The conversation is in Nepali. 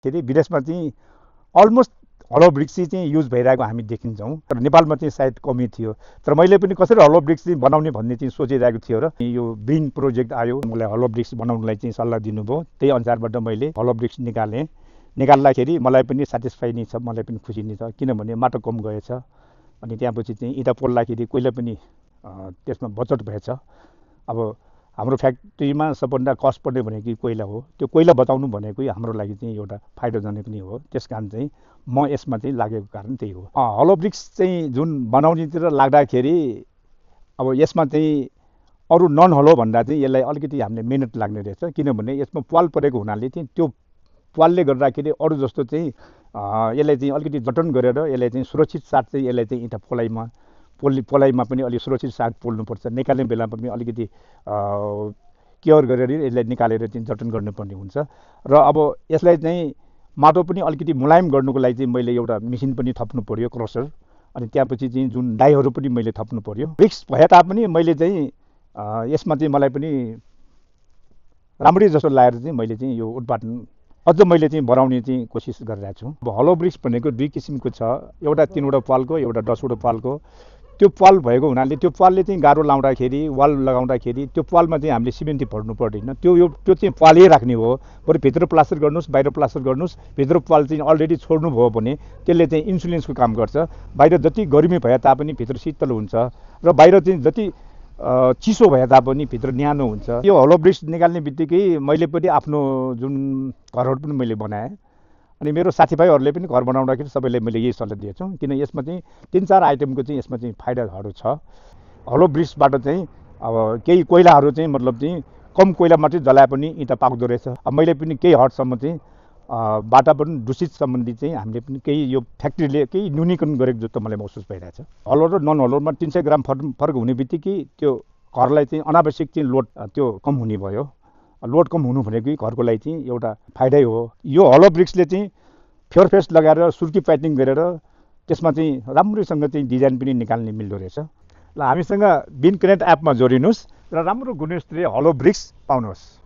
फेरि विदेशमा चाहिँ अलमोस्ट हलो ब्रिक्स चाहिँ युज भइरहेको हामी देखिन्छौँ। तर नेपालमा चाहिँ सायद कमी थियो। तर मैले पनि कसरी हलो ब्रिक्स चाहिँ बनाउने भन्ने चाहिँ सोचिरहेको थियो र यो ब्रिन प्रोजेक्ट आयो, मलाई हलो ब्रिक्स बनाउनलाई चाहिँ सल्लाह दिनुभयो। त्यही अनुसारबाट मैले हलो ब्रिक्स निकालेँ। निकाल्दाखेरि मलाई पनि सेटिस्फाई नै छ, मलाई पनि खुसी नै छ, किनभने माटो कम गएछ। अनि त्यहाँपछि चाहिँ इँटा पोल्दाखेरि कोइला पनि त्यसमा बचत भएछ। अब हाम्रो फ्याक्ट्रीमा सबभन्दा कस्ट पर्ने भनेको कोइला हो। त्यो कोइला बचाउनु भनेको हाम्रो लागि चाहिँ एउटा फाइदाजनक पनि हो। त्यस कारण चाहिँ म यसमा चाहिँ लागेको कारण त्यही हो। हलो ब्रिक्स चाहिँ जुन बनाउनेतिर लाग्दाखेरि अब यसमा चाहिँ अरू नन हलो भन्दा चाहिँ यसलाई अलिकति हामीले मेहनत लाग्ने रहेछ, किनभने यसमा पाल परेको हुनाले चाहिँ त्यो पालले गर्दाखेरि अरू जस्तो चाहिँ यसलाई चाहिँ अलिकति जतन गरेर यसलाई चाहिँ सुरक्षित साथ चाहिँ यसलाई चाहिँ इँटा पोलाइमा पनि अलिक सुरक्षित साथ पोल्नुपर्छ। निकाल्ने बेलामा पनि अलिकति केयर गरेर यसलाई निकालेर चाहिँ जतन गर्नुपर्ने हुन्छ। र अब यसलाई चाहिँ माटो पनि अलिकति मुलायम गर्नुको लागि चाहिँ मैले एउटा मेसिन पनि थप्नु पर्यो, क्रसर। अनि त्यसपछि चाहिँ जुन डाइहरू पनि मैले थप्नु पर्यो। ब्रिक्स भए तापनि मैले चाहिँ यसमा चाहिँ मलाई पनि राम्रै जस्तो लागेर चाहिँ मैले चाहिँ यो उत्पादन अझ मैले चाहिँ बढाउने चाहिँ कोसिस गरिरहेको छु। अब हलो ब्रिक्स भनेको दुई किसिमको छ, एउटा 3वटा पालको, एउटा 10वटा पालको। त्यो पाल भएको हुनाले त्यो पालले चाहिँ गाह्रो लाउँदाखेरि, वाल लगाउँदाखेरि त्यो पालमा चाहिँ हामीले सिमेन्टी भर्नु पर्दैन। त्यो चाहिँ पालै राख्ने हो। बरु भित्र प्लास्टर गर्नुहोस्, बाहिर प्लास्टर गर्नुहोस्, भित्र पाल चाहिँ अलरेडी छोड्नुभयो भने त्यसले चाहिँ इन्सुलेन्सको काम गर्छ। बाहिर जति गर्मी भए तापनि भित्र शीतल हुन्छ, र बाहिर चाहिँ जति चिसो भए तापनि भित्र न्यानो हुन्छ। यो हलो ब्रिक्स निकाल्ने बित्तिकै मैले पनि आफ्नो जुन घरहरू पनि मैले बनाएँ। अनि मेरो साथीभाइहरूले पनि घर बनाउँदाखेरि सबैले मैले यही सल्लाह दिएको छु, किन यसमा चाहिँ 3-4 आइटमको चाहिँ यसमा चाहिँ फाइदाहरू छ। हलो ब्रिक्सबाट चाहिँ अब केही कोइलाहरू चाहिँ मतलब चाहिँ कम कोइला मात्रै जलाए पनि इँटा पाक्दो रहेछ। अब मैले पनि केही हदसम्म चाहिँ वातावरण दूषित सम्बन्धी चाहिँ हामीले पनि केही यो फ्याक्ट्रीले केही न्यूनीकरण गरेको जस्तो मलाई महसुस भइरहेछ। हलो र नन हलोमा 300 ग्राम फरक हुने बित्तिकै त्यो घरलाई चाहिँ अनावश्यक चाहिँ लोड त्यो कम हुने भयो। लोड कम हुनु भनेकै घरको लागि चाहिँ एउटा फाइदै हो। यो हलो ब्रिक्सले चाहिँ फ्योरफेस लगाएर सुर्की प्याटिङ गरेर त्यसमा चाहिँ राम्रोसँग चाहिँ डिजाइन पनि निकाल्ने मिल्दो रहेछ। ल हामीसँग बिन क्रेट एपमा जोडिनुहोस् र राम्रो गुणस्तरीय हलो ब्रिक्स पाउनुहोस्।